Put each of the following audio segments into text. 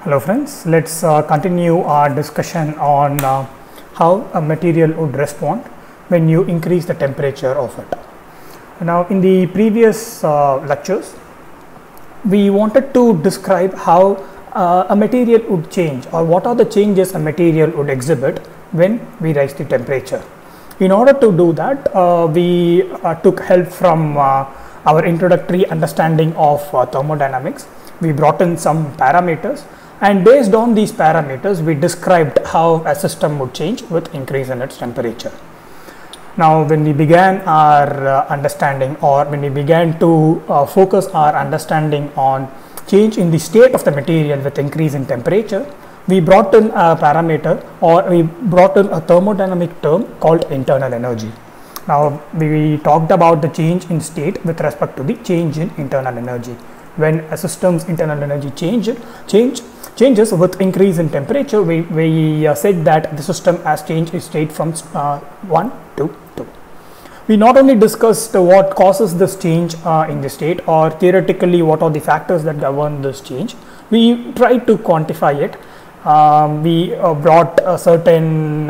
Hello friends, let's continue our discussion on how a material would respond when you increase the temperature of it. Now in the previous lectures, we wanted to describe how a material would change, or what are the changes a material would exhibit when we raise the temperature. In order to do that, we took help from our introductory understanding of thermodynamics. We brought in some parameters, and based on these parameters we described how a system would change with increase in its temperature. Now when we began our understanding, or when we began to focus our understanding on change in the state of the material with increase in temperature, we brought in a parameter, or we brought in a thermodynamic term called internal energy. Now we talked about the change in state with respect to the change in internal energy. When a system's internal energy changes with increase in temperature, we said that the system has changed its state from 1 to 2. We not only discussed what causes this change in the state, or theoretically what are the factors that govern this change. We tried to quantify it. We brought certain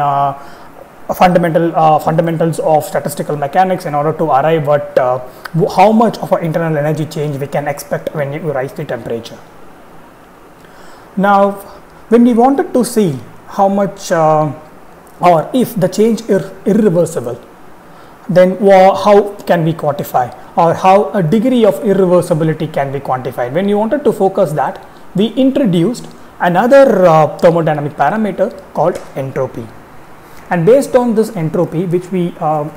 fundamentals of statistical mechanics in order to arrive at how much of an internal energy change we can expect when you rise the temperature. Now when we wanted to see how much or if the change is irreversible, then how can we quantify, or how a degree of irreversibility can be quantified? When we wanted to focus that, we introduced another thermodynamic parameter called entropy. And based on this entropy, which we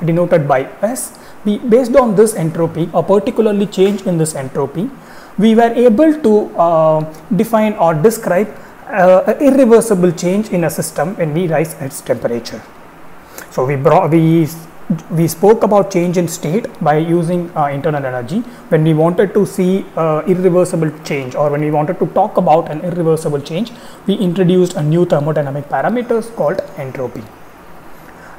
denoted by S, based on this entropy, a particularly change in this entropy, we were able to define or describe irreversible change in a system when we rise its temperature. So we spoke about change in state by using internal energy. When we wanted to see irreversible change, or when we wanted to talk about an irreversible change, we introduced a new thermodynamic parameters called entropy.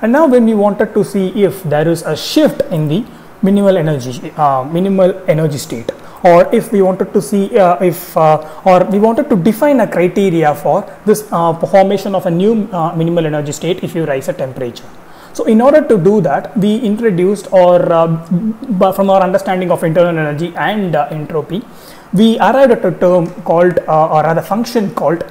And now when we wanted to see if there is a shift in the minimal energy state, or if we wanted to see or we wanted to define a criteria for this formation of a new minimal energy state if you rise a temperature. So in order to do that, we introduced, or from our understanding of internal energy and entropy, we arrived at a term called, or rather function called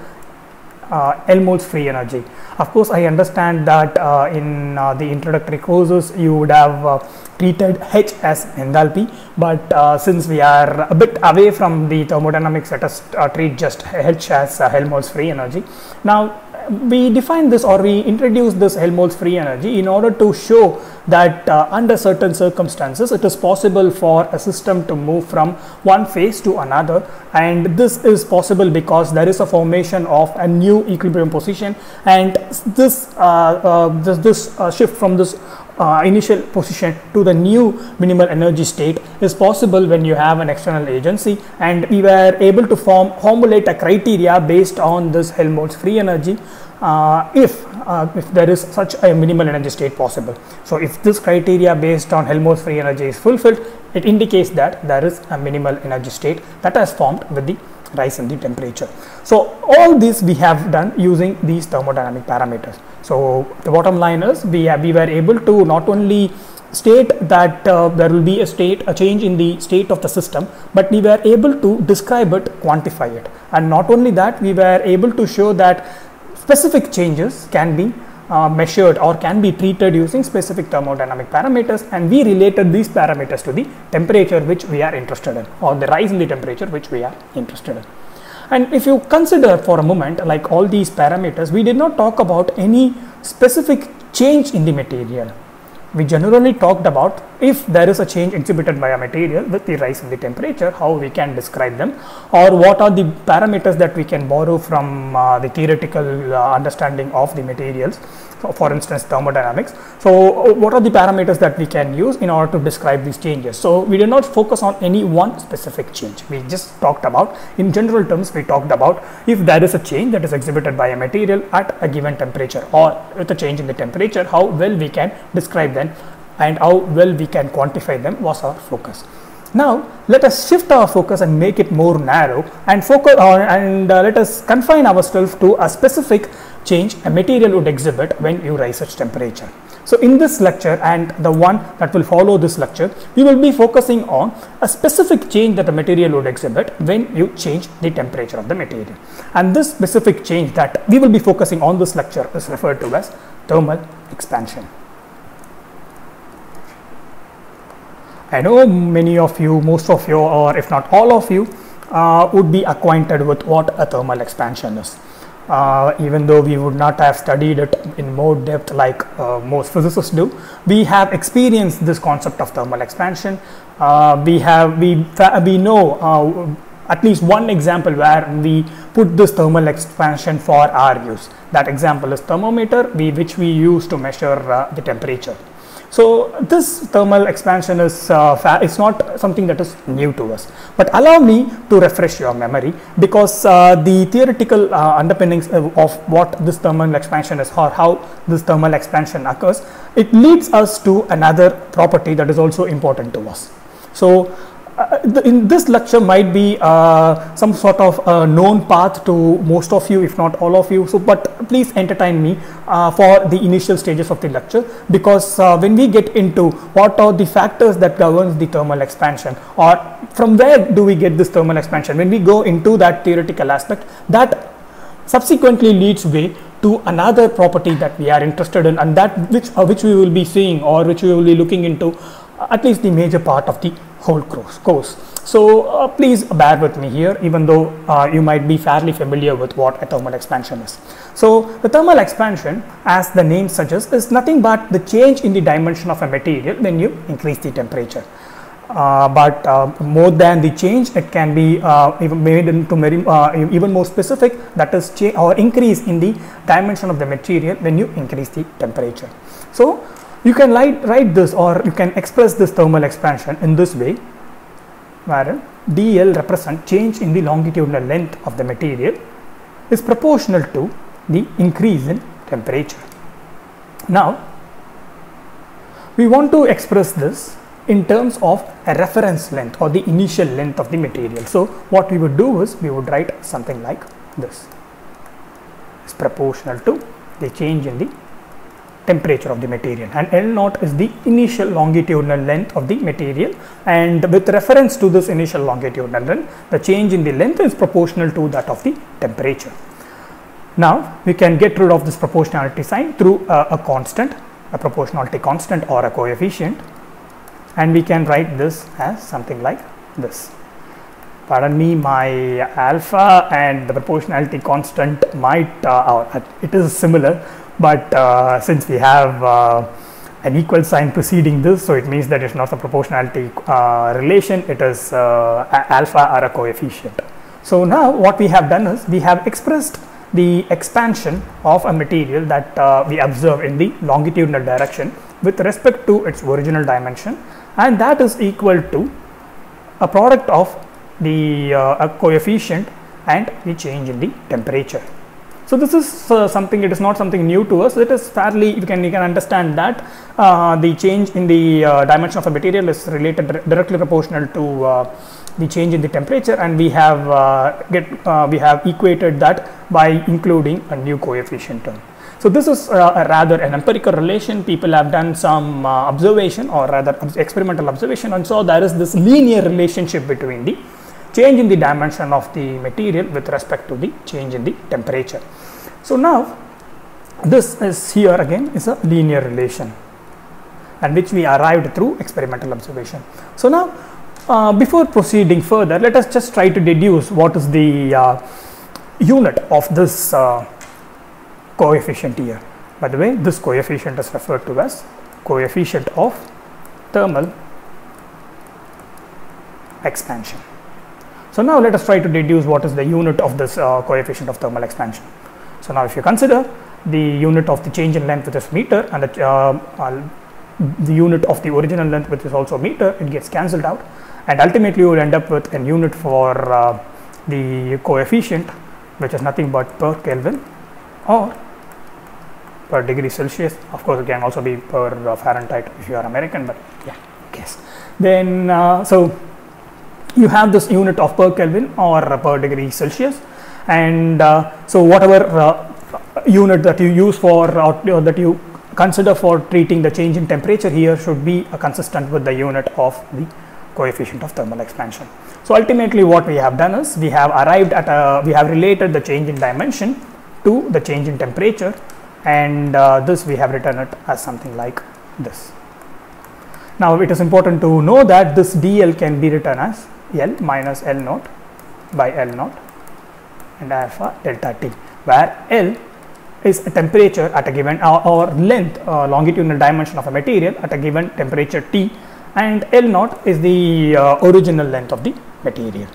Helmholtz free energy. Of course, I understand that in the introductory courses you would have treated H as enthalpy, but since we are a bit away from the thermodynamics, let us treat just H as Helmholtz free energy. Now we define this, or we introduce this Helmholtz free energy in order to show that under certain circumstances it is possible for a system to move from one phase to another, and this is possible because there is a formation of a new equilibrium position, and this shift from this initial position to the new minimal energy state is possible when you have an external agency, and we were able to formulate a criteria based on this Helmholtz free energy if there is such a minimal energy state possible. So if this criteria based on Helmholtz free energy is fulfilled, it indicates that there is a minimal energy state that has formed with the rise in the temperature. So all this we have done using these thermodynamic parameters. So the bottom line is we were able to not only state that there will be a change in the state of the system, but we were able to describe it, quantify it, and not only that, we were able to show that specific changes can be measured or can be treated using specific thermodynamic parameters, and we related these parameters to the temperature which we are interested in, or the rise in the temperature which we are interested in. And if you consider for a moment, like all these parameters, we did not talk about any specific change in the material. We generally talked about if there is a change exhibited by a material with the rise in the temperature, how we can describe them, or what are the parameters that we can borrow from the theoretical understanding of the materials. So for instance, thermodynamics. So what are the parameters that we can use in order to describe these changes? So we did not focus on any one specific change. We just talked about, in general terms, we talked about if there is a change that is exhibited by a material at a given temperature, or with a change in the temperature, how well we can describe them and how well we can quantify them was our focus. Now let us shift our focus and make it more narrow and focus on, and let us confine ourselves to a specific change a material would exhibit when you rise its temperature. So in this lecture and the one that will follow this lecture, we will be focusing on a specific change that a material would exhibit when you change the temperature of the material. And this specific change that we will be focusing on this lecture is referred to as thermal expansion. I know many of you, most of you, or if not all of you, would be acquainted with what a thermal expansion is. Even though we would not have studied it in more depth like most physicists do, we have experienced this concept of thermal expansion. We know at least one example where we put this thermal expansion for our use. That example is thermometer, which we use to measure the temperature. So this thermal expansion is it's not something that is new to us, but allow me to refresh your memory, because the theoretical underpinnings of what this thermal expansion is, or how this thermal expansion occurs, it leads us to another property that is also important to us. So in this lecture might be some sort of known path to most of you, if not all of you. So, but please entertain me for the initial stages of the lecture, because when we get into what are the factors that governs the thermal expansion, or from where do we get this thermal expansion, when we go into that theoretical aspect, that subsequently leads way to another property that we are interested in, and that which we will be seeing, or which we will be looking into at least the major part of the whole course. So please bear with me here, even though you might be fairly familiar with what a thermal expansion is. So the thermal expansion, as the name suggests, is nothing but the change in the dimension of a material when you increase the temperature. But more than the change, it can be even made into even more specific, that is change or increase in the dimension of the material when you increase the temperature. So you can write this, or you can express this thermal expansion in this way, wherein dl represent change in the longitudinal length of the material is proportional to the increase in temperature. Now we want to express this in terms of a reference length, or the initial length of the material. So what we would do is we would write something like this: is proportional to the change in the temperature of the material, and L0 is the initial longitudinal length of the material, and with reference to this initial longitudinal length, the change in the length is proportional to that of the temperature. Now we can get rid of this proportionality sign through a constant, a proportionality constant or a coefficient, and we can write this as something like this. Pardon me, my alpha and the proportionality constant might it is similar, but since we have an equal sign preceding this, so it means that it's not a proportionality relation, it is alpha or a coefficient. So now what we have done is we have expressed the expansion of a material that we observe in the longitudinal direction with respect to its original dimension, and that is equal to a product of the coefficient and the change in the temperature. So this is something, it is not something new to us. It is fairly, you can understand that the change in the dimension of a material is related directly proportional to the change in the temperature, and we have equated that by including a new coefficient term. So this is rather an empirical relation. People have done some observation, or rather experimental observation, and so there is this linear relationship between the change in the dimension of the material with respect to the change in the temperature. So now this is here again is a linear relation, and which we arrived through experimental observation. So now before proceeding further, let us just try to deduce what is the unit of this coefficient here. By the way, this coefficient is referred to as coefficient of thermal expansion. So now let us try to deduce what is the unit of this coefficient of thermal expansion. So now if you consider the unit of the change in length, which is meter, and the unit of the original length, which is also meter, it gets cancelled out, and ultimately you will end up with a unit for the coefficient, which is nothing but per Kelvin or per degree Celsius. Of course, it can also be per Fahrenheit if you are American, but yeah, yes. Then so you have this unit of per Kelvin or per degree Celsius, and so whatever unit that you use for or that you consider for treating the change in temperature here should be consistent with the unit of the coefficient of thermal expansion. So ultimately what we have done is we have arrived at we have related the change in dimension to the change in temperature, and this we have written it as something like this. Now it is important to know that this dl can be written as L minus L naught by L naught and alpha delta T, where L is a temperature at a given or length longitudinal dimension of a material at a given temperature T, and L naught is the original length of the material.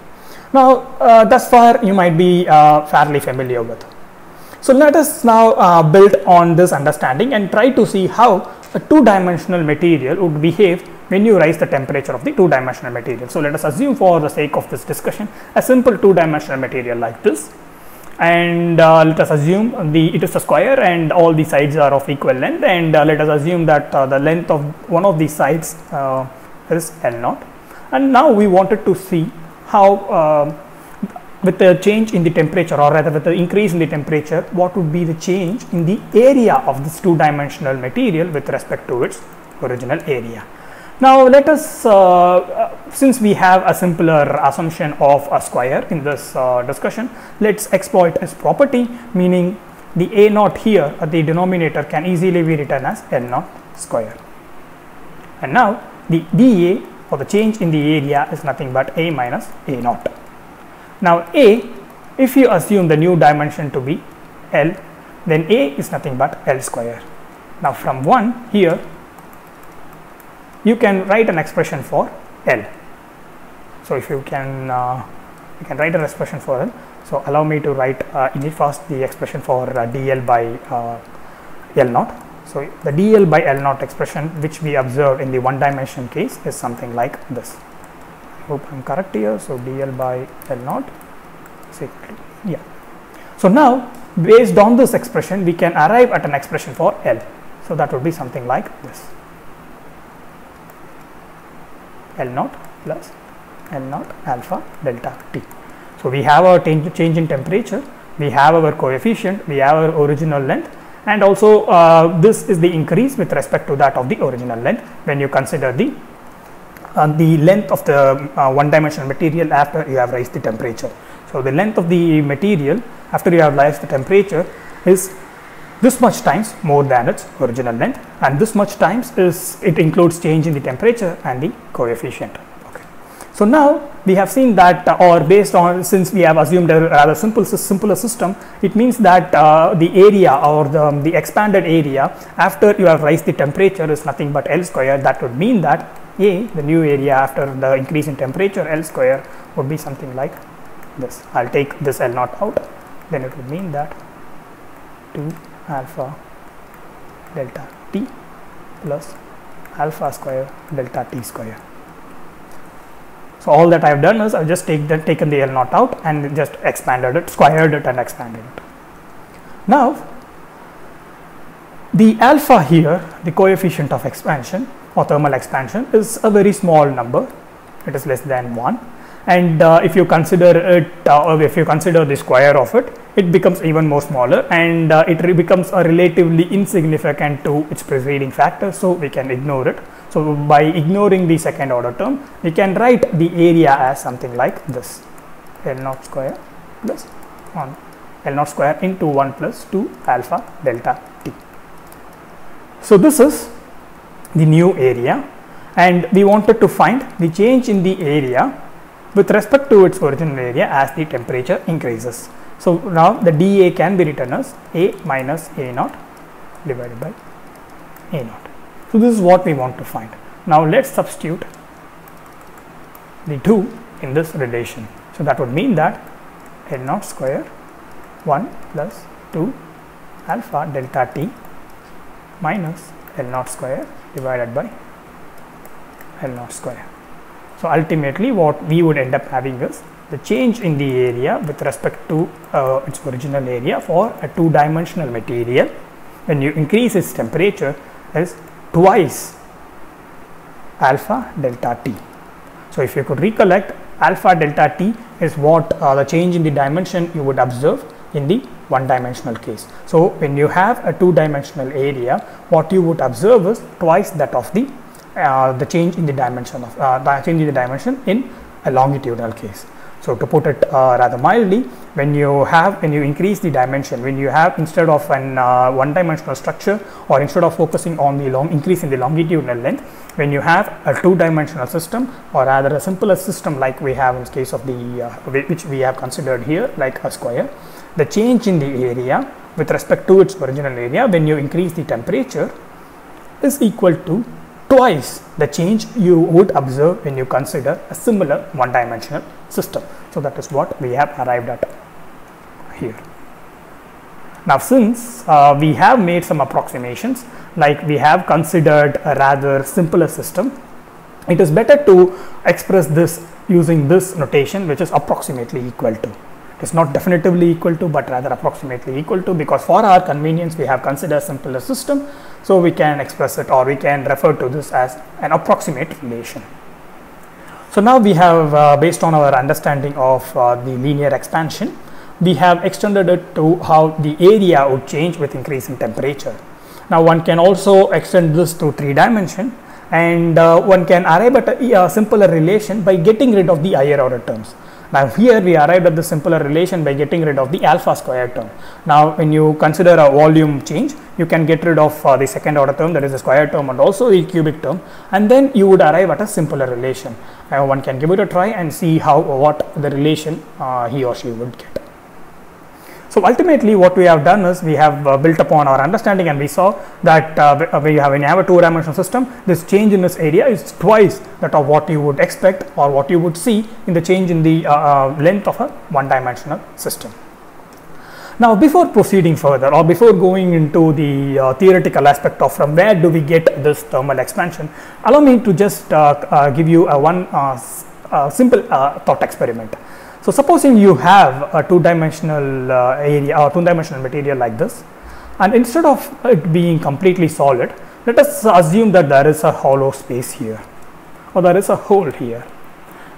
Now thus far you might be fairly familiar with. So let us now build on this understanding and try to see how a two-dimensional material would behave when you raise the temperature of the two-dimensional material. So let us assume, for the sake of this discussion, a simple two-dimensional material like this, and let us assume it is a square and all the sides are of equal length, and let us assume that the length of one of these sides is L naught, and now we wanted to see how with the change in the temperature, or rather with the increase in the temperature, what would be the change in the area of this two-dimensional material with respect to its original area. Now let us, since we have a simpler assumption of a square in this discussion, let's exploit its property, meaning the A naught here at the denominator can easily be written as L naught square. And now the dA, or the change in the area, is nothing but A minus A naught. Now A, if you assume the new dimension to be L, then A is nothing but L square. Now from 1 here, you can write an expression for L. So if you can write an expression for L. So allow me to write first the expression for dl by L naught. So the dl by L naught expression, which we observed in the one dimension case, is something like this. I hope I am correct here. So dl by L naught, yeah. So now based on this expression, we can arrive at an expression for L. So that would be something like this: L naught plus L naught alpha delta T. So we have our change in temperature, we have our coefficient, we have our original length, and also this is the increase with respect to that of the original length when you consider the length of the one-dimensional material after you have raised the temperature. So the length of the material after you have raised the temperature is this much times more than its original length, and this much times it includes change in the temperature and the coefficient. Okay. So now we have seen that, or based on, since we have assumed a rather simpler system, it means that the area, or the expanded area after you have raised the temperature, is nothing but L square. That would mean that A, the new area after the increase in temperature, L square, would be something like this. I'll take this L naught out, then it would mean that 2 alpha delta T plus alpha square delta T square. So all that I have done is I have just taken the L naught out and just expanded it, squared it and expanded it. Now the alpha here, the coefficient of expansion or thermal expansion, is a very small number. It is less than 1, and if you consider it, or if you consider the square of it, it becomes even more smaller, and it becomes a relatively insignificant to its preceding factor, so we can ignore it. So by ignoring the second order term, we can write the area as something like this: L naught square plus 1, L naught square into 1 plus 2 alpha delta T. So this is the new area, and we wanted to find the change in the area with respect to its original area as the temperature increases. So now the dA can be written as A minus A naught divided by A naught. So this is what we want to find. Now let's substitute the 2 in this relation. So that would mean that L naught square 1 plus 2 alpha delta T minus L naught square divided by L naught square. So ultimately what we would end up having is the change in the area with respect to its original area for a two-dimensional material when you increase its temperature is twice alpha delta T. So if you could recollect, alpha delta t is what the change in the dimension you would observe in the one dimensional case. So when you have a two dimensional area, what you would observe is twice that of the change in the dimension of in a longitudinal case. So to put it rather mildly, when you increase the dimension, when you have, instead of an one dimensional structure, or instead of focusing on the increase in the longitudinal length, when you have a two dimensional system, or rather a simpler system like we have in the case of the which we have considered here, like a square, the change in the area with respect to its original area when you increase the temperature is equal to twice the change you would observe when you consider a similar one dimensional system. So that is what we have arrived at here. Now since we have made some approximations, like we have considered a rather simpler system, it is better to express this using this notation, which is approximately equal to. It is not definitively equal to, but rather approximately equal to, because for our convenience we have considered a simpler system, so we can express it, or we can refer to this as an approximate relation. So now we have based on our understanding of the linear expansion, we have extended it to how the area would change with increase in temperature. Now one can also extend this to 3 dimension, and one can arrive at a simpler relation by getting rid of the higher order terms. Now here we arrived at the simpler relation by getting rid of the alpha square term. Now when you consider a volume change, you can get rid of the second order term, that is the square term, and also the cubic term, and then you would arrive at a simpler relation. One can give it a try and see what the relation he or she would get. So ultimately what we have done is we have built upon our understanding, and we saw that when you have a two-dimensional system, this change in this area is twice that of what you would expect or what you would see in the change in the length of a one-dimensional system. Now before proceeding further, or before going into the theoretical aspect of from where do we get this thermal expansion, allow me to just give you a simple thought experiment. So supposing you have a two-dimensional area or two-dimensional material like this, and instead of it being completely solid, let us assume that there is a hollow space here, or there is a hole here.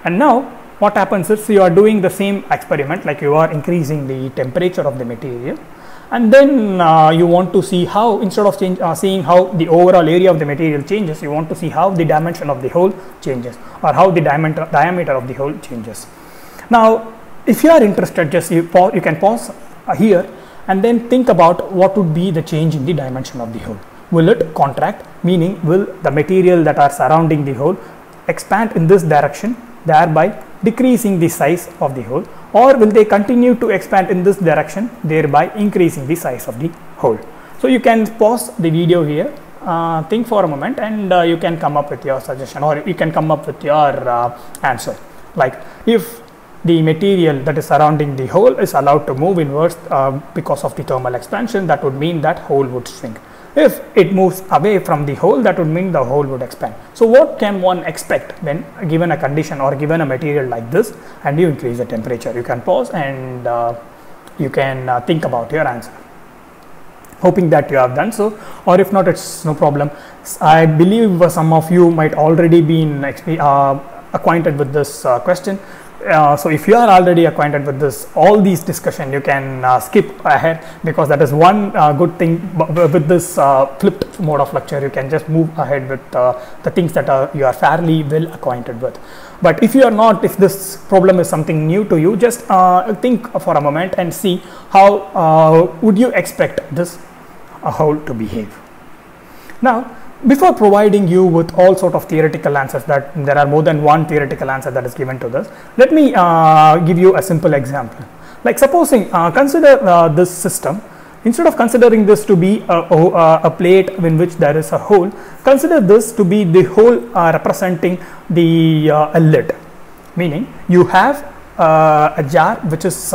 And now what happens is you are doing the same experiment, like you are increasing the temperature of the material, and then you want to see how, instead of seeing how the overall area of the material changes, you want to see how the dimension of the hole changes, or how the diameter of the hole changes. Now if you are interested, just you can pause here and then think about what would be the change in the dimension of the hole. Will it contract, meaning will the material that are surrounding the hole expand in this direction, thereby decreasing the size of the hole, or will they continue to expand in this direction, thereby increasing the size of the hole? So you can pause the video here, think for a moment, and you can come up with your suggestion, or you can come up with your answer. Like if the material that is surrounding the hole is allowed to move inwards because of the thermal expansion, that would mean that hole would shrink. If it moves away from the hole, that would mean the hole would expand. So what can one expect when given a condition or given a material like this and you increase the temperature? You can pause and you can think about your answer, hoping that you have done so, or if not, it's no problem. I believe some of you might already been acquainted with this question. So if you are already acquainted with this, all these discussion, you can skip ahead, because that is one good thing with this flipped mode of lecture. You can just move ahead with the things that you are fairly well acquainted with. But if you are not, if this problem is something new to you, just think for a moment and see how would you expect this hole to behave. Now before providing you with all sort of theoretical answers, that there are more than one theoretical answer that is given to this, let me give you a simple example. Like supposing consider this system, instead of considering this to be a plate in which there is a hole, consider this to be the hole representing the a lid, meaning you have a jar which is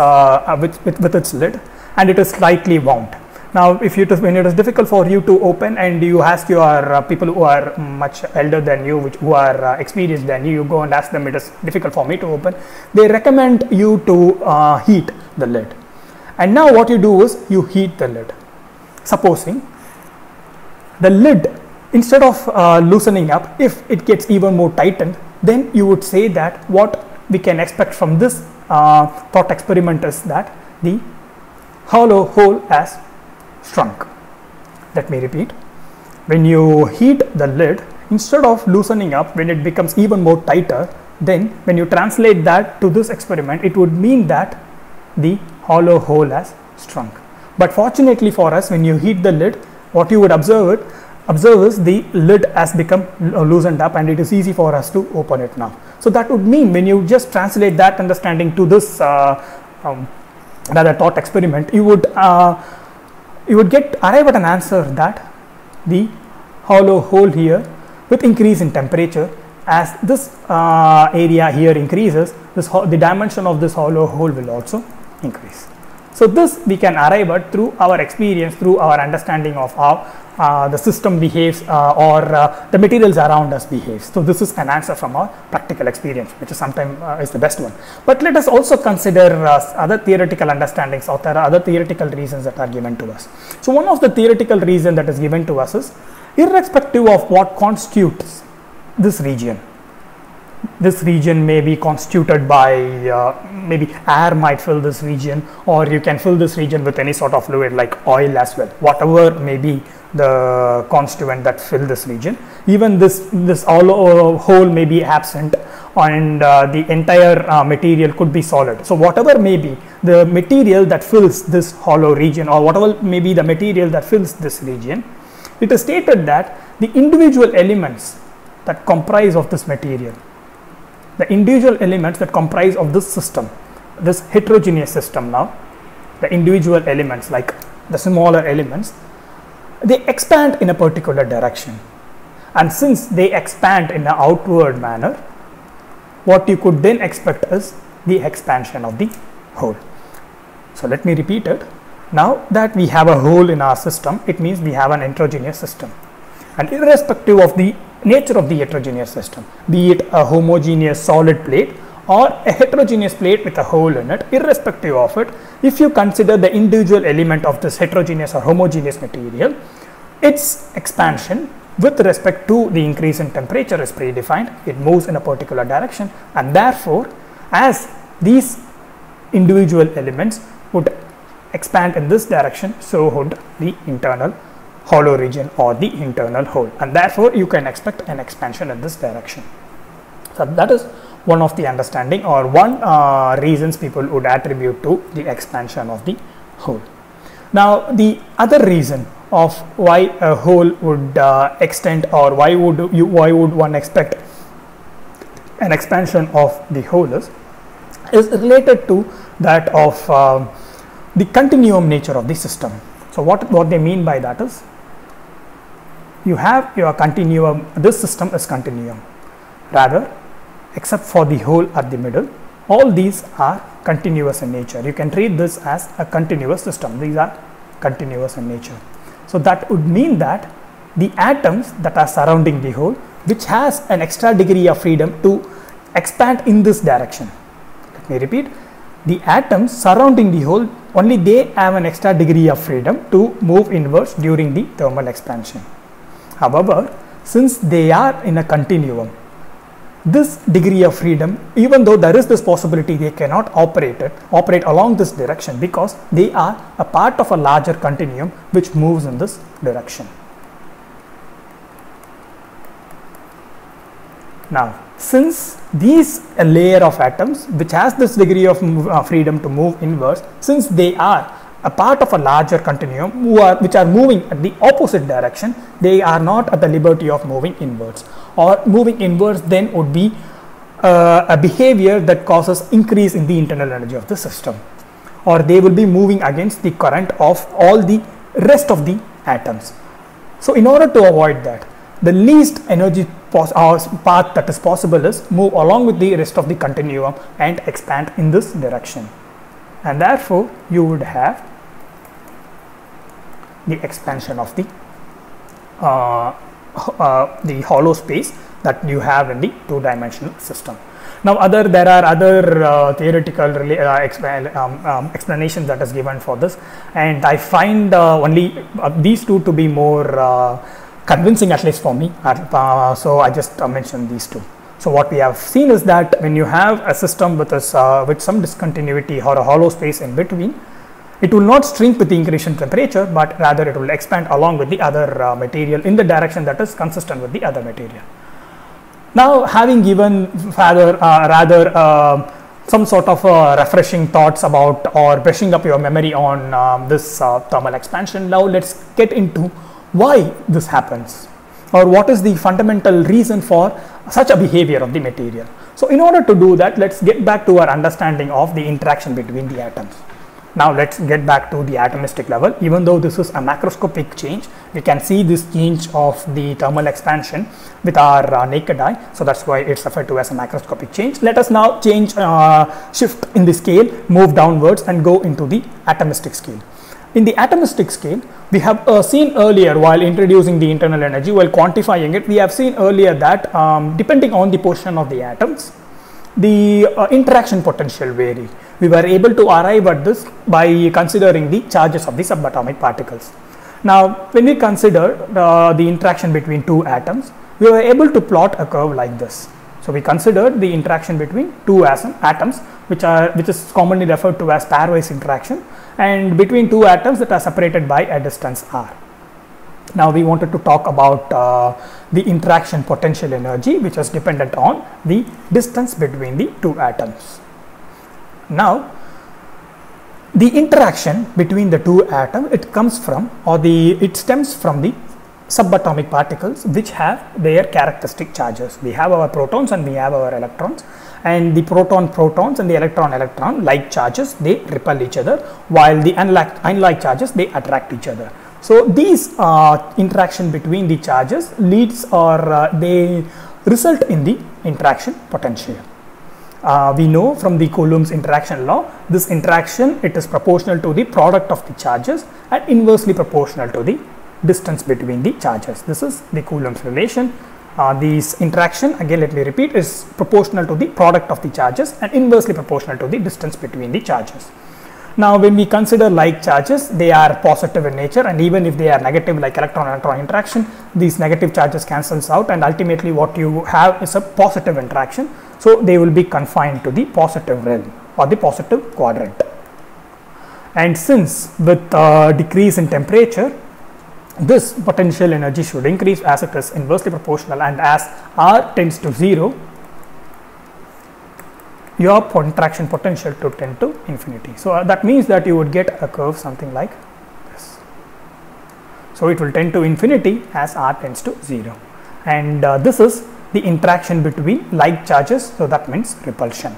with its lid, and it is slightly wound. Now when it is difficult for you to open, and you ask your people who are much elder than you, who are experienced than you, go and ask them, it is difficult for me to open, they recommend you to heat the lid. And now what you do is you heat the lid. Supposing the lid, instead of loosening up, if it gets even more tightened, then you would say that what we can expect from this thought experiment is that the hollow hole has shrunk. Let me repeat. When you heat the lid, instead of loosening up, when it becomes even more tighter, then when you translate that to this experiment, it would mean that the hollow hole has shrunk. But fortunately for us, when you heat the lid, what you would observe is the lid has become loosened up and it is easy for us to open it now. So that would mean when you just translate that understanding to this rather thought experiment, you would arrive at an answer that the hollow hole here, with increase in temperature, as this area here increases, the dimension of this hollow hole will also increase. So this we can arrive at through our experience, through our understanding of how the system behaves or the materials around us behaves. So this is an answer from our practical experience, which is sometimes is the best one. But let us also consider other theoretical understandings, or there are other theoretical reasons that are given to us. So one of the theoretical reasons that is given to us is, irrespective of what constitutes this region may be constituted by maybe air might fill this region, or you can fill this region with any sort of fluid like oil as well. Whatever may be the constituent that fill this region, even this hollow hole may be absent, and the entire material could be solid. So whatever may be the material that fills this hollow region, or whatever may be the material that fills this region, it is stated that the individual elements that comprise of this material, the individual elements that comprise of this system, this heterogeneous system now, the individual elements like the smaller elements, they expand in a particular direction. And since they expand in an outward manner, what you could then expect is the expansion of the hole. So let me repeat it. Now that we have a hole in our system, it means we have an heterogeneous system. And irrespective of the nature of the heterogeneous system, be it a homogeneous solid plate or a heterogeneous plate with a hole in it, irrespective of it, if you consider the individual element of this heterogeneous or homogeneous material, its expansion with respect to the increase in temperature is predefined. It moves in a particular direction, and therefore as these individual elements would expand in this direction, so would the internal hollow region or the internal hole, and therefore you can expect an expansion in this direction. So that is one of the understanding, or one reasons people would attribute to the expansion of the hole. Now the other reason of why a hole would extend, or why would one expect an expansion of the hole is related to that of the continuum nature of the system. So what they mean by that is, you have your continuum, this system is continuum, rather except for the hole at the middle, all these are continuous in nature. You can treat this as a continuous system. These are continuous in nature. So that would mean that the atoms that are surrounding the hole, which has an extra degree of freedom to expand in this direction. Let me repeat, the atoms surrounding the hole, only they have an extra degree of freedom to move inwards during the thermal expansion. However, since they are in a continuum, this degree of freedom, even though there is this possibility they cannot operate along this direction, because they are a part of a larger continuum which moves in this direction. Now, since these layer of atoms which has this degree of freedom to move inwards, since they are a part of a larger continuum which are moving at the opposite direction, they are not at the liberty of moving inwards. Or moving inwards then would be a behavior that causes increase in the internal energy of the system, or they will be moving against the current of all the rest of the atoms. So in order to avoid that, the least energy path that is possible is move along with the rest of the continuum and expand in this direction, and therefore you would have the expansion of the hollow space that you have in the two-dimensional system. Now there are other theoretical explanations that is given for this, and I find only these two to be more convincing, at least for me, so I just mentioned these two. So what we have seen is that when you have a system with some discontinuity or a hollow space in between, it will not shrink with the increase in temperature, but rather it will expand along with the other material in the direction that is consistent with the other material. Now, having given some sort of refreshing thoughts about or brushing up your memory on this thermal expansion, now let's get into why this happens, or what is the fundamental reason for such a behavior of the material. So in order to do that, let's get back to our understanding of the interaction between the atoms. Now let's get back to the atomistic level. Even though this is a macroscopic change, we can see this change of the thermal expansion with our naked eye. So that's why it's referred to as a macroscopic change. Let us now shift in the scale, move downwards and go into the atomistic scale. In the atomistic scale, we have seen earlier, while introducing the internal energy, while quantifying it, we have seen earlier that depending on the position of the atoms, the interaction potential vary. We were able to arrive at this by considering the charges of the subatomic particles. Now, when we consider the interaction between two atoms, we were able to plot a curve like this. So we considered the interaction between two atoms, which is commonly referred to as pairwise interaction, and between two atoms that are separated by a distance r. Now we wanted to talk about the interaction potential energy, which is dependent on the distance between the two atoms. Now the interaction between the two atoms, it stems from the subatomic particles which have their characteristic charges. We have our protons and we have our electrons, and the protons and the electron like charges, they repel each other, while the unlike charges, they attract each other. So these interaction between the charges leads or they result in the interaction potential. We know from the Coulomb's interaction law, this interaction, it is proportional to the product of the charges and inversely proportional to the distance between the charges. This is the Coulomb's relation. This interaction, again let me repeat, is proportional to the product of the charges and inversely proportional to the distance between the charges. Now when we consider like charges, they are positive in nature, and even if they are negative like electron-electron interaction, these negative charges cancels out and ultimately what you have is a positive interaction. So they will be confined to the positive realm or the positive quadrant. And since with decrease in temperature, this potential energy should increase as it is inversely proportional, and as R tends to 0, your interaction potential to tend to infinity. So that means that you would get a curve something like this. So it will tend to infinity as R tends to 0, and this is the interaction between like charges, so that means repulsion.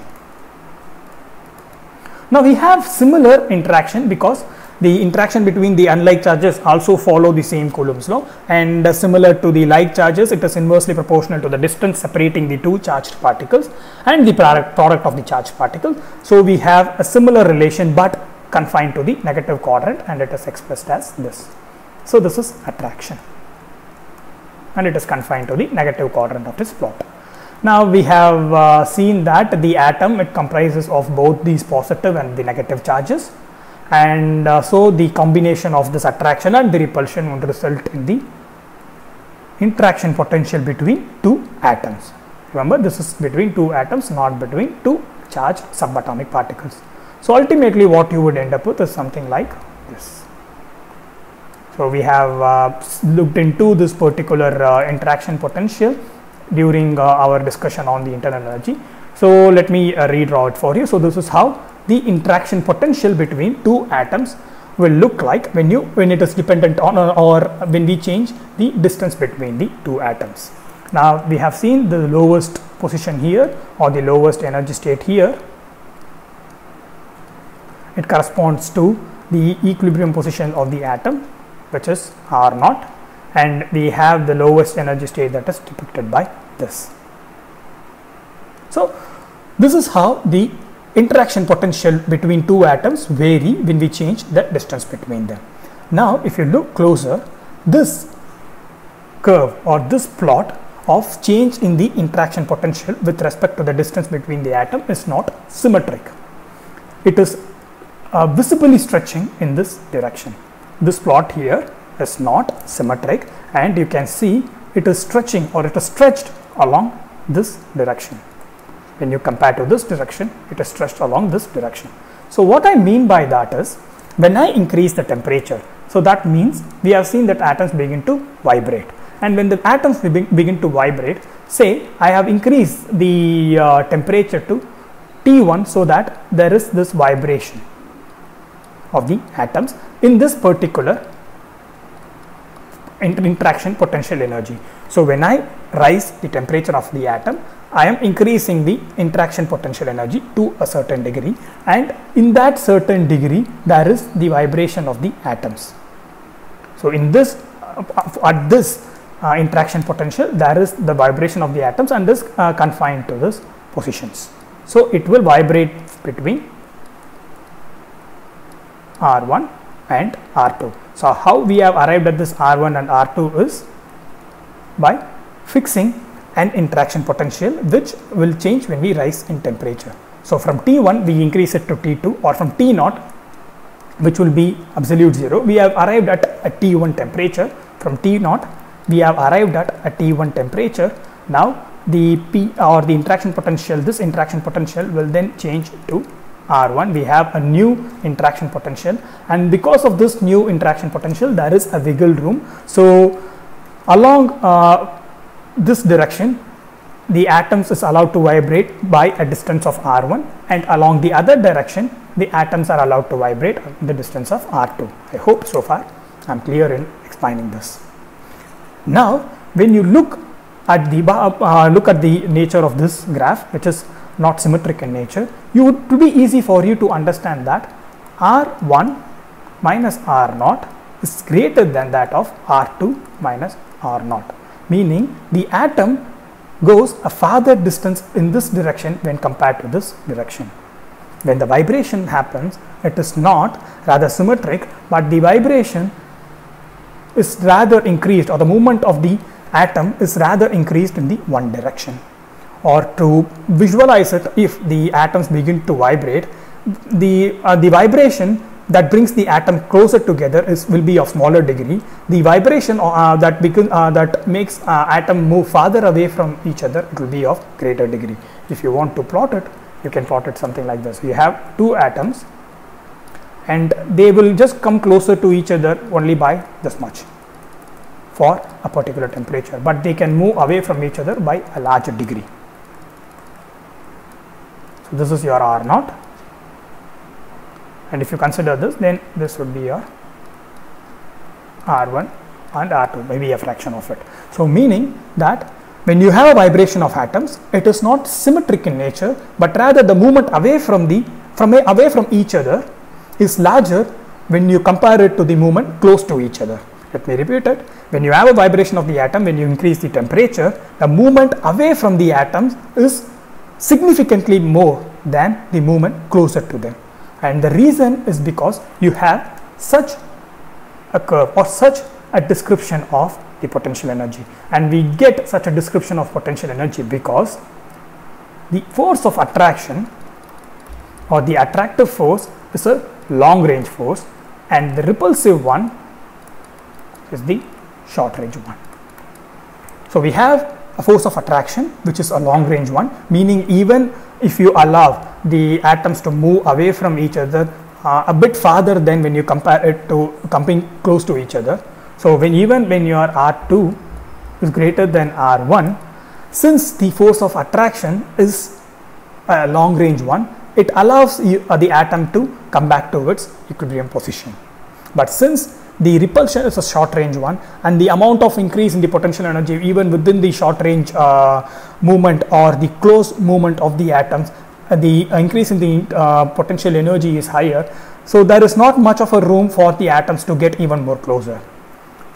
Now we have similar interaction because the interaction between the unlike charges also follow the same Coulomb's law, and similar to the like charges, it is inversely proportional to the distance separating the two charged particles and the product of the charged particles. So we have a similar relation but confined to the negative quadrant, and it is expressed as this. So this is attraction, and it is confined to the negative quadrant of this plot. Now we have seen that the atom, it comprises of both these positive and the negative charges, and so the combination of this attraction and the repulsion would result in the interaction potential between two atoms. Remember, this is between two atoms, not between two charged subatomic particles. So ultimately what you would end up with is something like this. So we have looked into this particular interaction potential during our discussion on the internal energy. So let me redraw it for you. So this is how the interaction potential between two atoms will look like when it is dependent on or when we change the distance between the two atoms. Now we have seen the lowest position here, or the lowest energy state here. It corresponds to the equilibrium position of the atom, which is R0, and we have the lowest energy state that is depicted by this. So this is how the interaction potential between two atoms vary when we change the distance between them. Now if you look closer, this curve or this plot of change in the interaction potential with respect to the distance between the atom is not symmetric. It is visibly stretching in this direction. This plot here is not symmetric, and you can see it is stretching, or it is stretched along this direction. When you compare to this direction, it is stretched along this direction. So what I mean by that is, when I increase the temperature, so that means we have seen that atoms begin to vibrate, and when the atoms begin to vibrate, say I have increased the temperature to T1 so that there is this vibration of the atoms in this particular interaction potential energy. So when I rise the temperature of the atom, I am increasing the interaction potential energy to a certain degree, and in that certain degree there is the vibration of the atoms. So in this at this interaction potential, there is the vibration of the atoms, and this confined to this positions. So it will vibrate between R1 and R2. So how we have arrived at this R1 and R2 is by fixing an interaction potential which will change when we rise in temperature. So from T1 we increase it to T2, or from T0, which will be absolute 0, we have arrived at a T1 temperature. From T0 we have arrived at a T1 temperature. Now the P or the interaction potential, this interaction potential will then change to R1. We have a new interaction potential, and because of this new interaction potential there is a wiggle room. So along this direction the atoms is allowed to vibrate by a distance of R1, and along the other direction the atoms are allowed to vibrate the distance of R2. I hope so far I am clear in explaining this. Now when you look at the nature of this graph, which is not symmetric in nature, it will be easy for you to understand that R1 minus R0 is greater than that of R2 minus R0, meaning the atom goes a farther distance in this direction when compared to this direction. When the vibration happens, it is not rather symmetric, but the vibration is rather increased, or the movement of the atom is rather increased in the one direction. Or to visualize it, if the atoms begin to vibrate, the vibration that brings the atom closer together will be of smaller degree. The vibration that makes atom move farther away from each other, it will be of greater degree. If you want to plot it, you can plot it something like this. You have two atoms and they will just come closer to each other only by this much for a particular temperature, but they can move away from each other by a larger degree. So this is your R0, and if you consider this, then this would be your R1 and R2, maybe a fraction of it. So meaning that when you have a vibration of atoms, it is not symmetric in nature, but rather the movement away from each other is larger when you compare it to the movement close to each other. Let me repeat it. When you have a vibration of the atom, when you increase the temperature, the movement away from the atoms is significantly more than the movement closer to them, and the reason is because you have such a curve or such a description of the potential energy. And we get such a description of potential energy because the force of attraction or the attractive force is a long range force, and the repulsive one is the short range one. So we have a force of attraction which is a long range one, meaning even if you allow the atoms to move away from each other a bit farther than when you compare it to coming close to each other. So even when your R2 is greater than R1, since the force of attraction is a long range one, it allows the atom to come back to its equilibrium position. But since the repulsion is a short range one, and the amount of increase in the potential energy even within the short range movement or the close movement of the atoms, the increase in the potential energy is higher, so there is not much of a room for the atoms to get even more closer.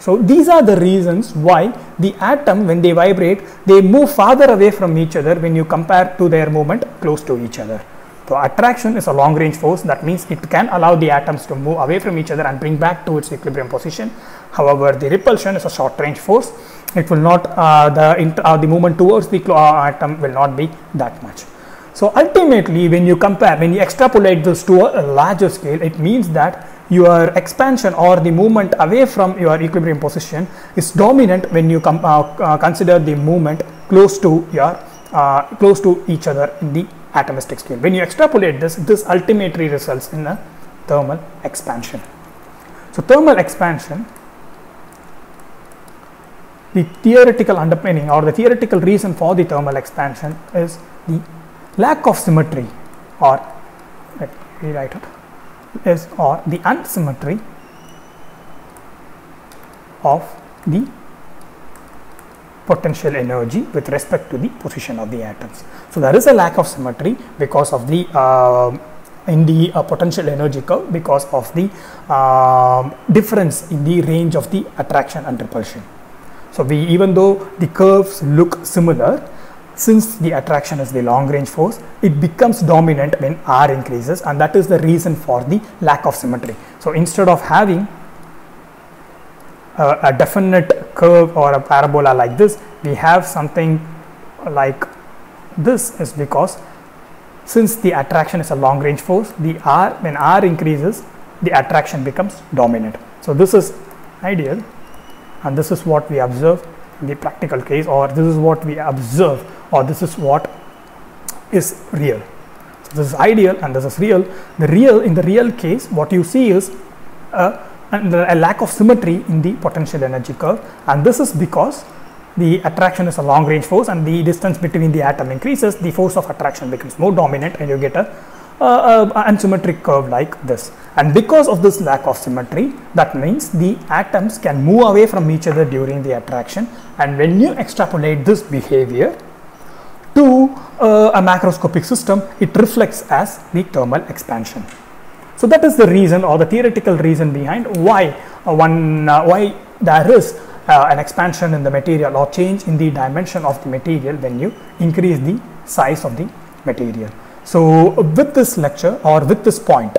So these are the reasons why the atom, when they vibrate, they move farther away from each other when you compare to their movement close to each other. So attraction is a long range force, that means it can allow the atoms to move away from each other and bring back to its equilibrium position. However, the repulsion is a short range force. It will not, the movement towards the atom will not be that much. So ultimately, when you extrapolate this to a larger scale, it means that your expansion or the movement away from your equilibrium position is dominant when you consider the movement close to your close to each other in the atomistic scale. When you extrapolate this, this ultimately results in a thermal expansion. So thermal expansion, the theoretical underpinning or the theoretical reason for the thermal expansion is the lack of symmetry, or let me rewrite it, is or the unsymmetry of the potential energy with respect to the position of the atoms. So there is a lack of symmetry because of the in the potential energy curve, because of the difference in the range of the attraction and repulsion. So even though the curves look similar, since the attraction is the long range force, it becomes dominant when R increases, and that is the reason for the lack of symmetry. So instead of having a definite curve or a parabola like this, we have something like this, is because since the attraction is a long range force, when R increases, the attraction becomes dominant. So this is ideal, and this is what we observe in the practical case, or this is what we observe, or this is what is real. So this is ideal and this is real. In the real case, what you see is a lack of symmetry in the potential energy curve, and this is because the attraction is a long range force and the distance between the atom increases, the force of attraction becomes more dominant, and you get a unsymmetric curve like this. And because of this lack of symmetry, that means the atoms can move away from each other during the attraction, and when you extrapolate this behavior to a macroscopic system, it reflects as the thermal expansion. So that is the reason, or the theoretical reason behind why why there is an expansion in the material or change in the dimension of the material when you increase the size of the material. So with this lecture, or with this point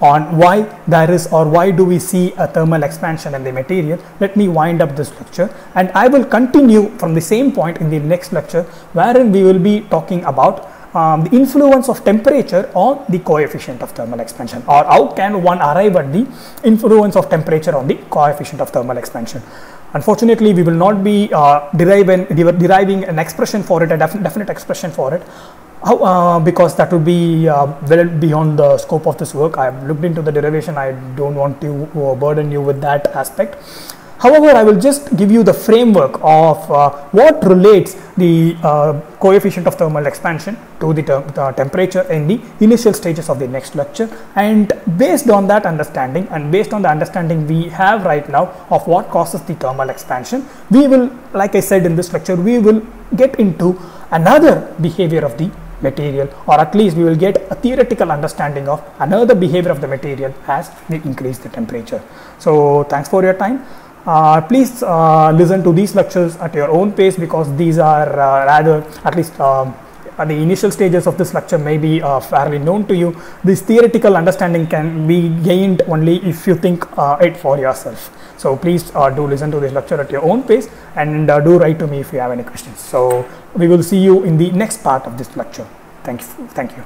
on why there is, or why do we see a thermal expansion in the material, let me wind up this lecture, and I will continue from the same point in the next lecture, wherein we will be talking about the influence of temperature on the coefficient of thermal expansion, or how can one arrive at the influence of temperature on the coefficient of thermal expansion. Unfortunately, we will not be deriving an expression for it, a definite expression for it, because that would be well beyond the scope of this work. I have looked into the derivation. I don't want to burden you with that aspect. However, I will just give you the framework of what relates the coefficient of thermal expansion to the temperature in the initial stages of the next lecture, and based on that understanding, and based on the understanding we have right now of what causes the thermal expansion, we will, like I said in this lecture, we will get into another behavior of the material, or at least we will get a theoretical understanding of another behavior of the material as we increase the temperature. So thanks for your time. Please listen to these lectures at your own pace, because these are rather, at least at the initial stages of this lecture, may be fairly known to you. This theoretical understanding can be gained only if you think it for yourself. So please do listen to this lecture at your own pace, and do write to me if you have any questions. So we will see you in the next part of this lecture. Thank you.